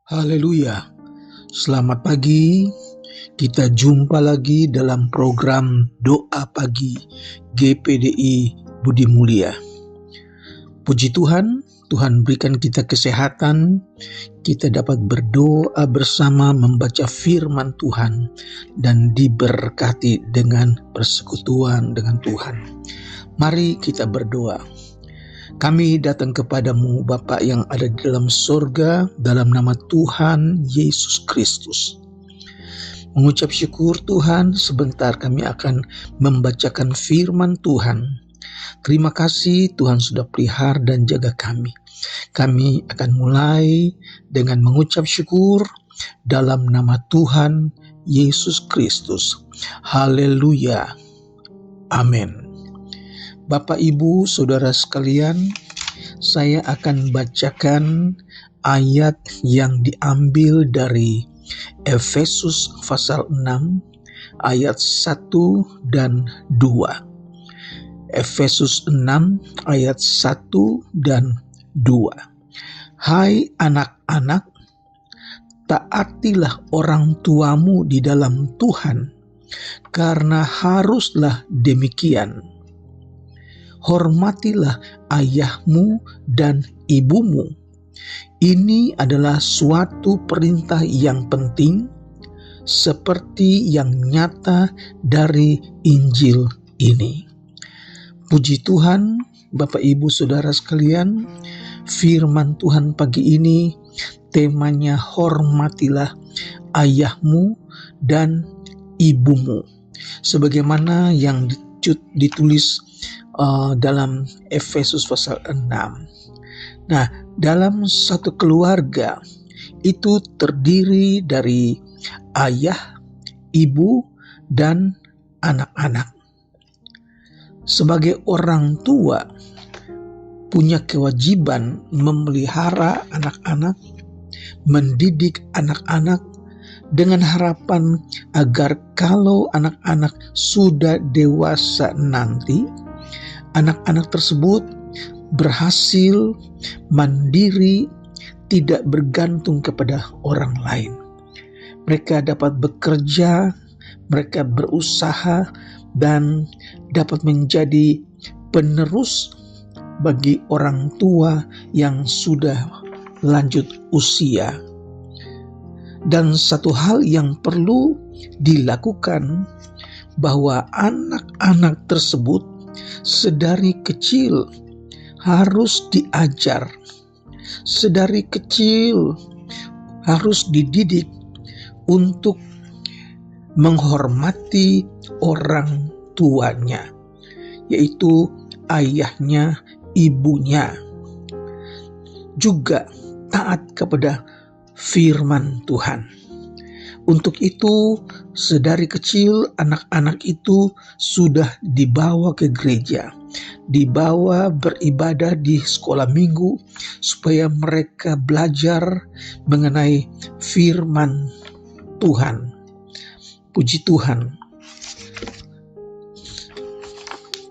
Haleluya. Selamat pagi. Kita jumpa lagi dalam program Doa Pagi GPDI Budi Mulia. Puji Tuhan, Tuhan berikan kita kesehatan. Kita dapat berdoa bersama membaca firman Tuhan dan diberkati dengan persekutuan dengan Tuhan. Mari kita berdoa. Kami datang kepadamu Bapa yang ada di dalam surga, dalam nama Tuhan Yesus Kristus. Mengucap syukur Tuhan, sebentar kami akan membacakan firman Tuhan. Terima kasih Tuhan sudah pelihara dan jaga kami. Kami akan mulai dengan mengucap syukur dalam nama Tuhan Yesus Kristus. Haleluya. Amin. Bapak, Ibu, Saudara sekalian, saya akan bacakan ayat yang diambil dari Efesus pasal 6 ayat 1 dan 2. Efesus 6 ayat 1 dan 2. Hai anak-anak, taatilah orang tuamu di dalam Tuhan, karena haruslah demikian. Hormatilah ayahmu dan ibumu. Ini adalah suatu perintah yang penting, seperti yang nyata dari Injil ini. Puji Tuhan, Bapak Ibu Saudara sekalian, firman Tuhan pagi ini temanya hormatilah ayahmu dan ibumu. Sebagaimana yang ditulis dalam Efesus pasal 6. Nah, dalam satu keluarga itu terdiri dari ayah, ibu, dan anak-anak. Sebagai orang tua punya kewajiban memelihara anak-anak, mendidik anak-anak dengan harapan agar kalau anak-anak sudah dewasa nanti, anak-anak tersebut berhasil mandiri, tidak bergantung kepada orang lain. Mereka dapat bekerja, mereka berusaha, dan dapat menjadi penerus bagi orang tua yang sudah lanjut usia. Dan satu hal yang perlu dilakukan, bahwa anak-anak tersebut sedari kecil harus diajar, sedari kecil harus dididik untuk menghormati orang tuanya, yaitu ayahnya, ibunya. Juga taat kepada firman Tuhan. Untuk itu, sedari kecil anak-anak itu sudah dibawa ke gereja, dibawa beribadah di sekolah minggu, supaya mereka belajar mengenai firman Tuhan. Puji Tuhan.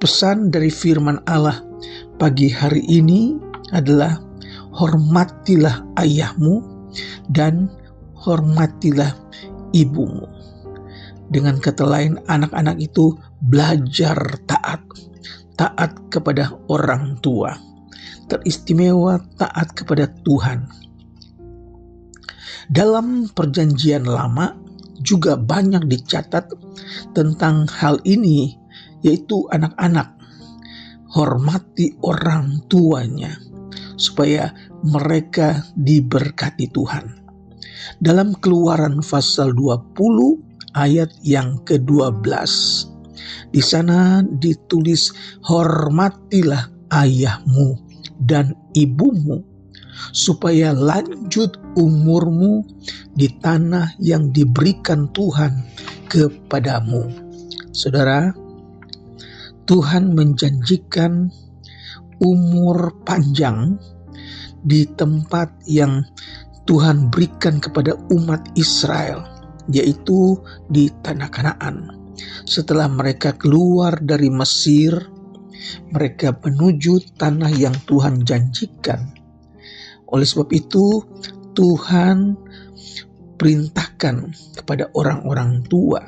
Pesan dari firman Allah pagi hari ini adalah hormatilah ayahmu dan hormatilah ibumu. Dengan kata lain, anak-anak itu belajar taat kepada orang tua, teristimewa taat kepada Tuhan. Dalam perjanjian lama juga banyak dicatat tentang hal ini, yaitu anak-anak hormati orang tuanya supaya mereka diberkati Tuhan. Dalam Keluaran pasal 20 ayat yang ke-12, di sana ditulis, hormatilah ayahmu dan ibumu supaya lanjut umurmu di tanah yang diberikan Tuhan kepadamu. Saudara, Tuhan menjanjikan umur panjang di tempat yang Tuhan berikan kepada umat Israel, yaitu di tanah Kanaan. Setelah mereka keluar dari Mesir, mereka menuju tanah yang Tuhan janjikan. Oleh sebab itu, Tuhan perintahkan kepada orang-orang tua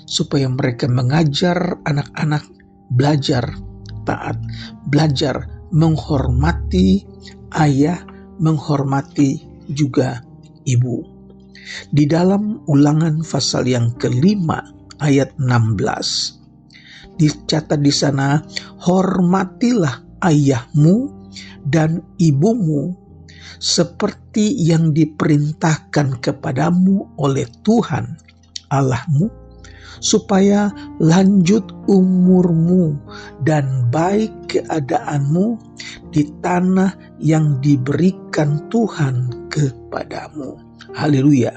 supaya mereka mengajar anak-anak belajar taat, belajar menghormati ayah, menghormati juga ibu. Di dalam Ulangan pasal yang kelima ayat 16 dicatat di sana, hormatilah ayahmu dan ibumu seperti yang diperintahkan kepadamu oleh Tuhan Allahmu, supaya lanjut umurmu dan baik keadaanmu di tanah yang diberikan Tuhan kepadamu. Haleluya.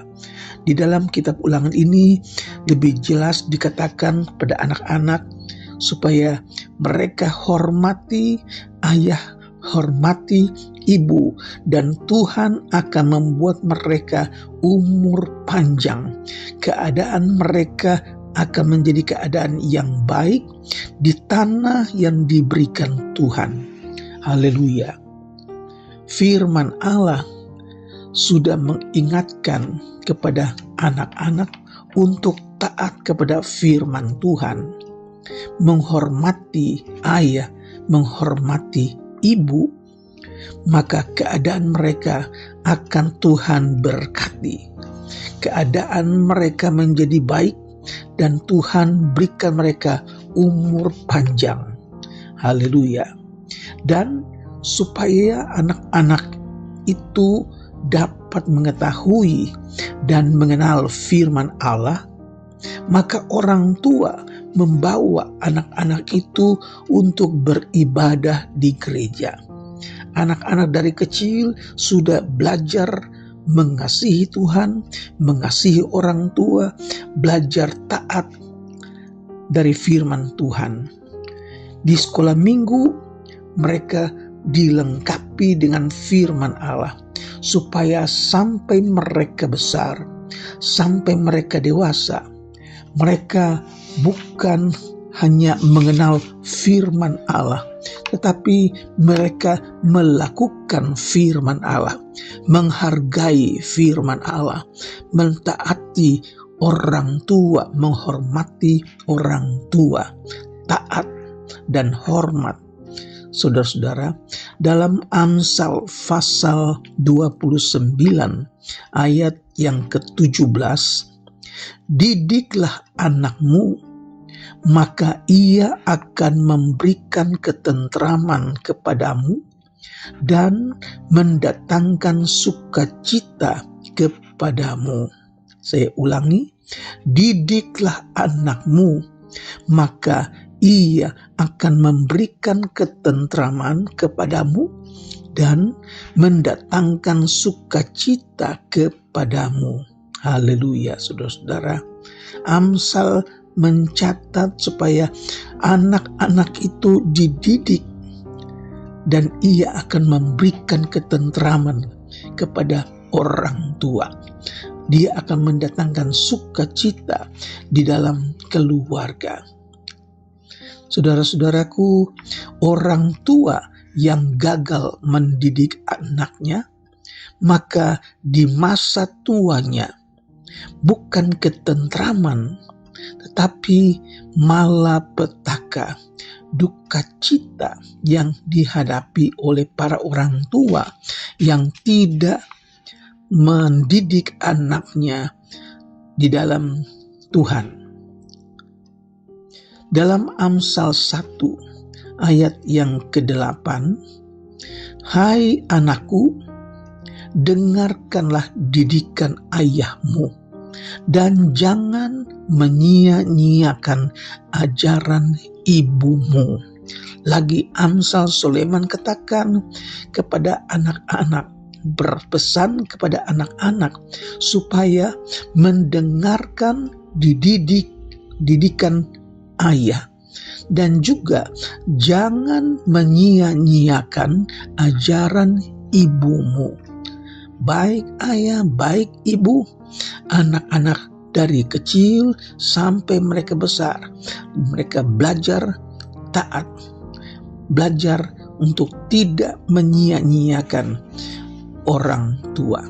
Di dalam kitab Ulangan ini lebih jelas dikatakan pada anak-anak supaya mereka hormati ayah, hormati ibu, dan Tuhan akan membuat mereka umur panjang. Keadaan mereka akan menjadi keadaan yang baik di tanah yang diberikan Tuhan. Haleluya. Firman Allah sudah mengingatkan kepada anak-anak untuk taat kepada firman Tuhan, menghormati ayah, menghormati ibu, maka keadaan mereka akan Tuhan berkati. Keadaan mereka menjadi baik dan Tuhan berikan mereka umur panjang. Haleluya. Dan supaya anak-anak itu dapat mengetahui dan mengenal firman Allah, maka orang tua membawa anak-anak itu untuk beribadah di gereja. Anak-anak dari kecil sudah belajar mengasihi Tuhan, mengasihi orang tua, belajar taat dari firman Tuhan. Di sekolah minggu mereka dilengkapi dengan firman Allah supaya sampai mereka besar, sampai mereka dewasa, mereka bukan hanya mengenal firman Allah, tetapi mereka melakukan firman Allah, menghargai firman Allah, mentaati orang tua, menghormati orang tua, taat dan hormat. Saudara-saudara, dalam Amsal pasal 29 ayat yang ke-17, didiklah anakmu, maka ia akan memberikan ketentraman kepadamu dan mendatangkan sukacita kepadamu. Saya ulangi, didiklah anakmu, maka ia akan memberikan ketentraman kepadamu dan mendatangkan sukacita kepadamu. Haleluya, saudara-saudara. Amsal mencatat supaya anak-anak itu dididik dan ia akan memberikan ketentraman kepada orang tua. Dia akan mendatangkan sukacita di dalam keluarga. Saudara-saudaraku, orang tua yang gagal mendidik anaknya, maka di masa tuanya bukan ketentraman, tetapi malapetaka, duka cita yang dihadapi oleh para orang tua yang tidak mendidik anaknya di dalam Tuhan. Dalam Amsal 1 ayat yang ke-8, hai anakku, dengarkanlah didikan ayahmu dan jangan menyia-nyiakan ajaran ibumu. Lagi Amsal Sulaiman katakan kepada anak-anak, berpesan kepada anak-anak supaya mendengarkan didikan ayah dan juga jangan menyia-nyiakan ajaran ibumu. Baik ayah, baik ibu, anak-anak dari kecil sampai mereka besar, mereka belajar taat, belajar untuk tidak menyia-nyiakan orang tua.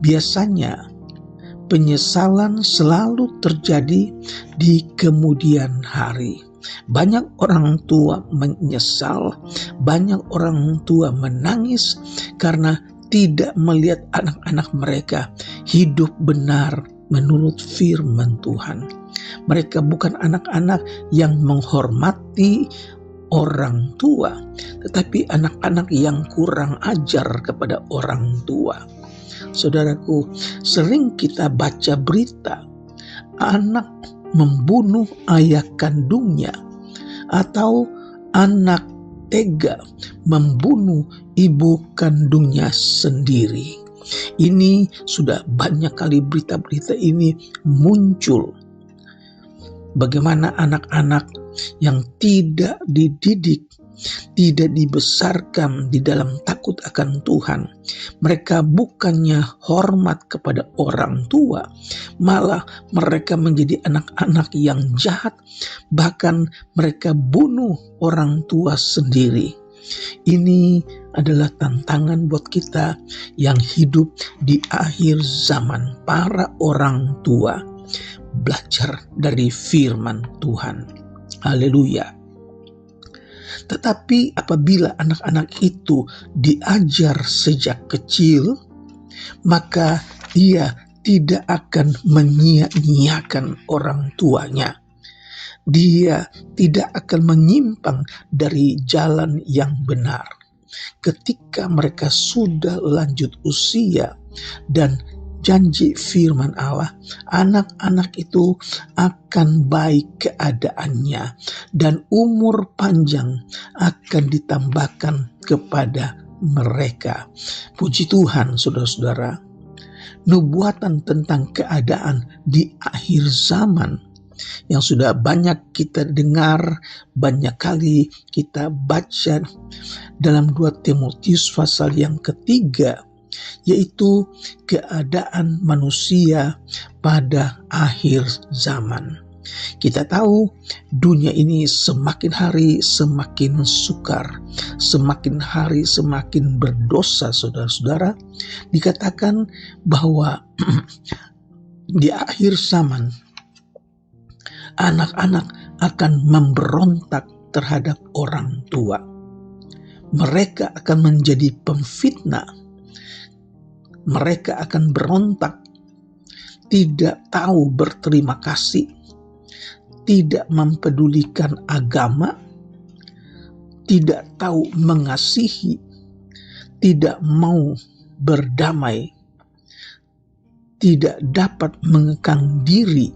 Biasanya penyesalan selalu terjadi di kemudian hari. Banyak orang tua menyesal, banyak orang tua menangis karena tidak melihat anak-anak mereka hidup benar menurut firman Tuhan. Mereka bukan anak-anak yang menghormati orang tua, tetapi anak-anak yang kurang ajar kepada orang tua. Saudaraku, sering kita baca berita anak membunuh ayah kandungnya atau anak tega membunuh ibu kandungnya sendiri. Ini sudah banyak kali berita-berita ini muncul. Bagaimana anak-anak yang tidak dididik, tidak dibesarkan di dalam takut akan Tuhan. Mereka bukannya hormat kepada orang tua, malah mereka menjadi anak-anak yang jahat, bahkan mereka bunuh orang tua sendiri. Ini adalah tantangan buat kita yang hidup di akhir zaman, para orang tua. Belajar dari firman Tuhan. Haleluya. Tetapi apabila anak-anak itu diajar sejak kecil, maka ia tidak akan menyia-nyiakan orang tuanya. Dia tidak akan menyimpang dari jalan yang benar. Ketika mereka sudah lanjut usia dan janji firman Allah, anak-anak itu akan baik keadaannya dan umur panjang akan ditambahkan kepada mereka. Puji Tuhan, saudara-saudara. Nubuatan tentang keadaan di akhir zaman yang sudah banyak kita dengar, banyak kali kita baca dalam 2 Timotius pasal yang ketiga, yaitu keadaan manusia pada akhir zaman. Kita tahu dunia ini semakin hari semakin sukar, semakin hari semakin berdosa, saudara-saudara. Dikatakan bahwa di akhir zaman anak-anak akan memberontak terhadap orang tua. Mereka akan menjadi pemfitnah. Mereka akan berontak, tidak tahu berterima kasih, tidak mempedulikan agama, tidak tahu mengasihi, tidak mau berdamai, tidak dapat mengekang diri.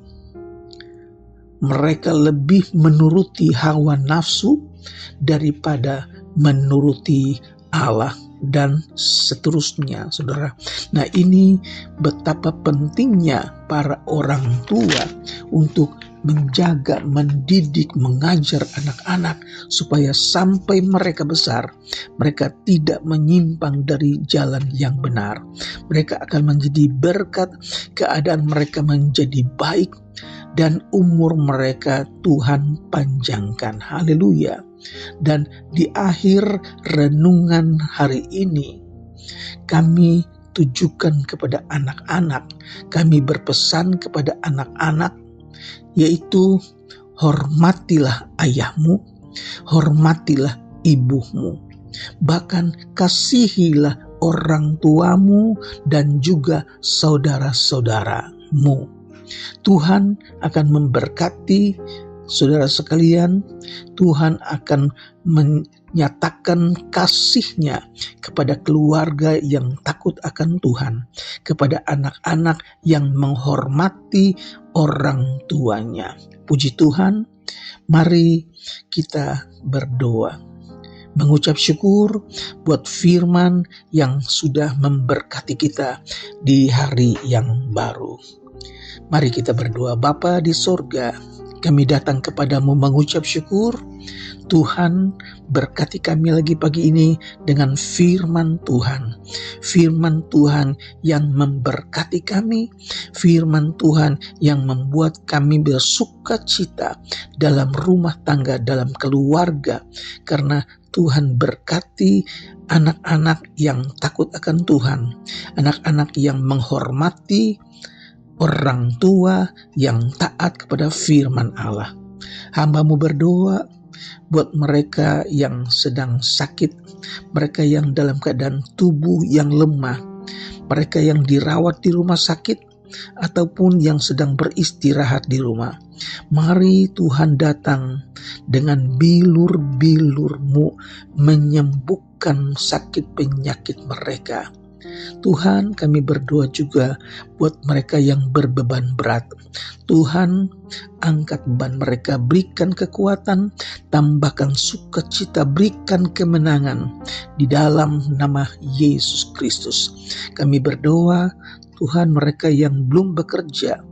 Mereka lebih menuruti hawa nafsu daripada menuruti Allah dan seterusnya, saudara. Nah, ini betapa pentingnya para orang tua untuk menjaga, mendidik, mengajar anak-anak supaya sampai mereka besar, mereka tidak menyimpang dari jalan yang benar. Mereka akan menjadi berkat, keadaan mereka menjadi baik, dan umur mereka Tuhan panjangkan. Haleluya. Dan di akhir renungan hari ini, kami tujukan kepada anak-anak, kami berpesan kepada anak-anak, yaitu hormatilah ayahmu, hormatilah ibumu, bahkan kasihilah orang tuamu dan juga saudara-saudaramu. Tuhan akan memberkati saudara sekalian. Tuhan akan menyatakan kasih-Nya kepada keluarga yang takut akan Tuhan, kepada anak-anak yang menghormati orang tuanya. Puji Tuhan, mari kita berdoa, mengucap syukur buat firman yang sudah memberkati kita di hari yang baru. Mari kita berdoa. Bapa di sorga, kami datang kepadamu mengucap syukur. Tuhan, berkati kami lagi pagi ini dengan firman Tuhan. Firman Tuhan yang memberkati kami. Firman Tuhan yang membuat kami bersuka cita dalam rumah tangga, dalam keluarga. Karena Tuhan berkati anak-anak yang takut akan Tuhan. Anak-anak yang menghormati orang tua yang taat kepada firman Allah. Hamba-Mu berdoa buat mereka yang sedang sakit, mereka yang dalam keadaan tubuh yang lemah, mereka yang dirawat di rumah sakit, ataupun yang sedang beristirahat di rumah. Mari Tuhan datang dengan bilur-bilur-Mu menyembuhkan sakit penyakit mereka. Tuhan, kami berdoa juga buat mereka yang berbeban berat. Tuhan, angkat beban mereka, berikan kekuatan, tambahkan sukacita, berikan kemenangan di dalam nama Yesus Kristus. Kami berdoa, Tuhan, mereka yang belum bekerja,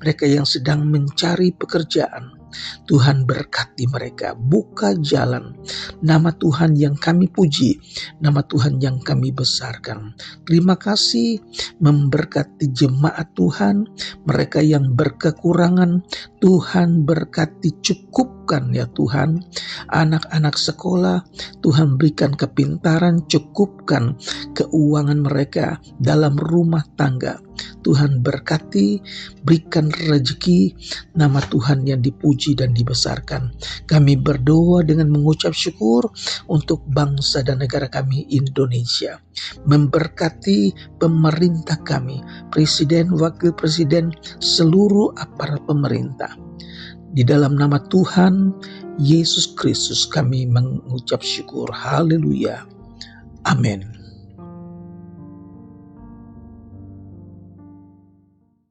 mereka yang sedang mencari pekerjaan, Tuhan berkati mereka, buka jalan. Nama Tuhan yang kami puji, nama Tuhan yang kami besarkan. Terima kasih memberkati jemaat Tuhan, mereka yang berkekurangan, Tuhan berkati, cukupkan ya Tuhan. Anak-anak sekolah, Tuhan berikan kepintaran, cukupkan keuangan mereka dalam rumah tangga. Tuhan berkati, berikan rezeki, nama Tuhan yang dipuji dan dibesarkan. Kami berdoa dengan mengucap syukur untuk bangsa dan negara kami Indonesia. Memberkati pemerintah kami, presiden, wakil presiden, seluruh aparat pemerintah. Di dalam nama Tuhan Yesus Kristus kami mengucap syukur. Haleluya. Amin.